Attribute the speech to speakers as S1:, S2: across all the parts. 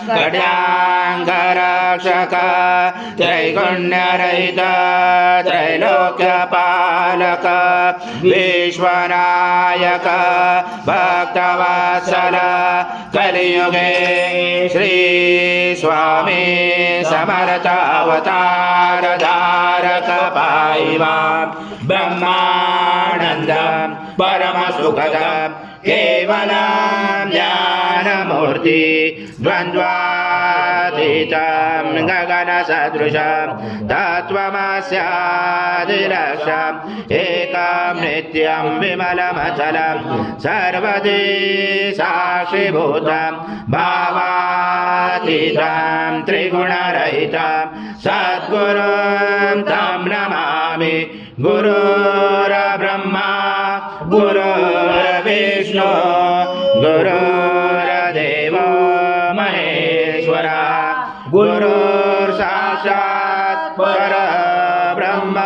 S1: खड्याङ्गरक्षक त्रैगुण्यरहित त्रैलोक्यपालक विश्वनायक भक्तवत्सल कलियुगे श्री स्वामी समर्थ अवतार धारक पाइवां ब्रह्मानन्दं परमसुखदं केवलं ज्ञानमूर्ति द्वन्द्वातीतं गगनसदृशं तत्त्वमस्यादिलक्ष्यम् एकं नित्यं विमलमचलं सर्वदि साक्षिभूतं भावातीतं त्रिगुणरहितं सद्गुरुं तं नमामि गुरुर्ब्रह्मा गुरुर्विष्णु गुरुर्देवो महेश्वरा गुरुर्साक्षात् परब्रह्म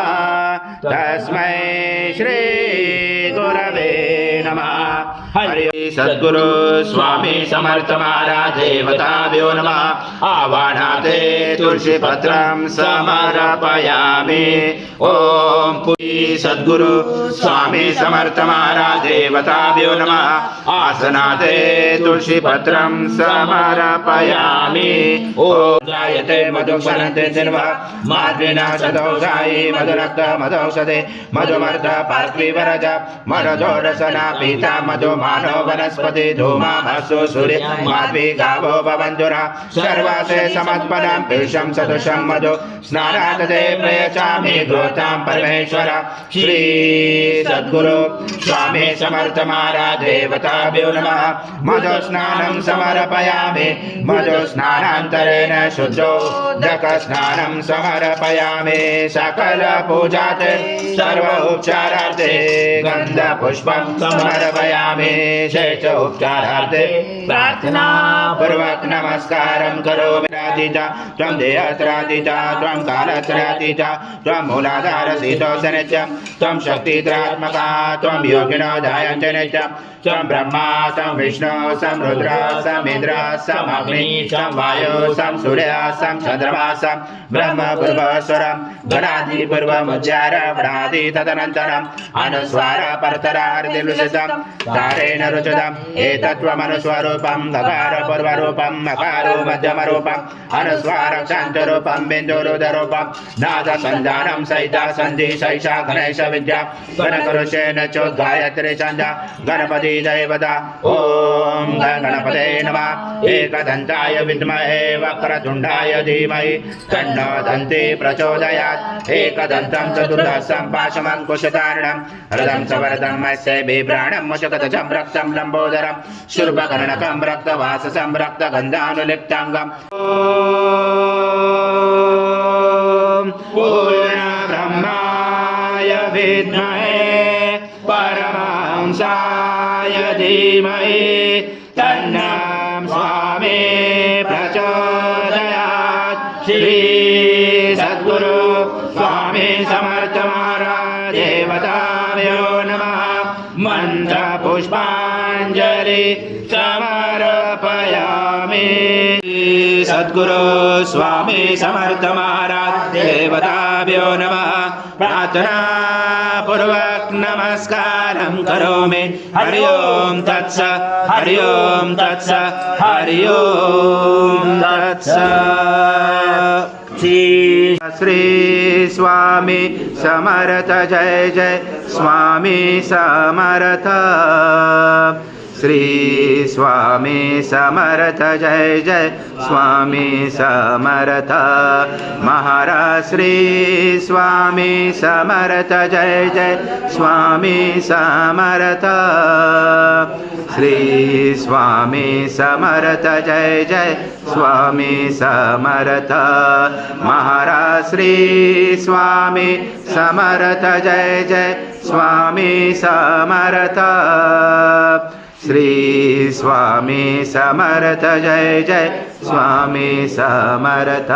S1: तस्मै श्री गुरवे नमः। हरि सद्गुरु स्वामी समर्थ महाराज देवताभ्यो नमः। आवाहनाते तुलसी पत्रं समर्पयामि। ओम सद्गुरु स्वामी समर्थ महाराज देवताभ्यो नमः। आसनाते तुलसी पत्रं समर्पयामि। ओम जायते मधुक्षरन्ते सर्वा माद्विना सदौषायि मधुरक्त मधौषधे मधुमर्द पार्थिवरज मधुदोरसना पीता मधु मानो वनस्पति धूमा भासो सूर्य माध्वी गावो भवन्तुरा सर्वासे समत्पदं पीशं सदृशं मधु स्नानादते प्रयचामि गोतां परमेश्वर श्री सद्गुरु स्वामी समर्थ महाराज देवताभ्यो नमः। मधु स्नानं समर्पयामि मधु स्नानान्तरेण शुद्धोदक स्नानं समर्पयामि। सकल पूजाते सर्व उपचारार्थे गंध पुष्पं समर्पयामि। शेष उपचारार्थे प्रार्थना पूर्वक नमस्कारं करोमि। राधिता त्वं देहत्राधिता त्वं कालत्राधिता त्वं मूलाधार शीतोष्णनित्यं त्वं शक्तित्रात्मका त्वं योगिनो ध्यायन्त नित्यं त्वं ब्रह्मा त्वं विष्णु त्वं रुद्र त्वं इंद्र त्वं अग्नि त्वं वायु त्वं सूर्य त्वं चन्द्रमा त्वं ब्रह्म पूर्वस्वरं गणादि पूर्वमुच्चार गणादि तदनन्तरम् अनुस्वार परतरार्दिलुषितं तारेण रुचितम् एतत्त्वमनुस्वरूपं गकार पूर्वरूपं मकारो मध्यमरूपं अनुस्वार शान्तरूपं बिन्दुरुदरूपं नाद सञ्जानं सहिता सन्धि सैषा गणेश विद्या गणकरुषेण चोद्गायत्री छन्दा गणपति दैवता। ओम गणपते नमः। एकदन्ताय विद्महे वक्रतुण्डाय धीमहि तन्नो दन्ती प्रचोदयात्। एकदन्तं चतुर्दशं पाशमङ्कुशधारिणं हृदं सवरदं मत्स्य बिभ्राणं मुषकध्वजं रक्तं लम्बोदरं शूर्पकर्णकं रक्तवाससं रक्तगन्धानुलिप्ताङ्गम्। पूर्णब्रह्माय विद्महे परमहंसाय धीमहि तन्नो स्वामी प्रचोदयात्। श्री सद्गुरु स्वामी समर्थ महाराज देवताभ्यो नमः। मंत्र पुष्पांजलि समर्पयामि। सद्गुरु स्वामी समर्थ महाराज देवताभ्यो नमः। प्रार्थना पूर्वक नमस्कारं करोमि। हरि ओम तत्स हरि ओम तत्स हरि ओम तत्स। श्री स्वामी समर्थ जय जय स्वामी समर्थ। श्री स्वामी समर्थ जय जय स्वामी समर्थ। महाराज श्री स्वामी समर्थ जय जय स्वामी समर्थ। श्री स्वामी समर्थ जय जय स्वामी समर्थ। महाराज श्री स्वामी समर्थ जय जय स्वामी समर्थ। श्री स्वामी समर्थ जय जय स्वामी समर्थ।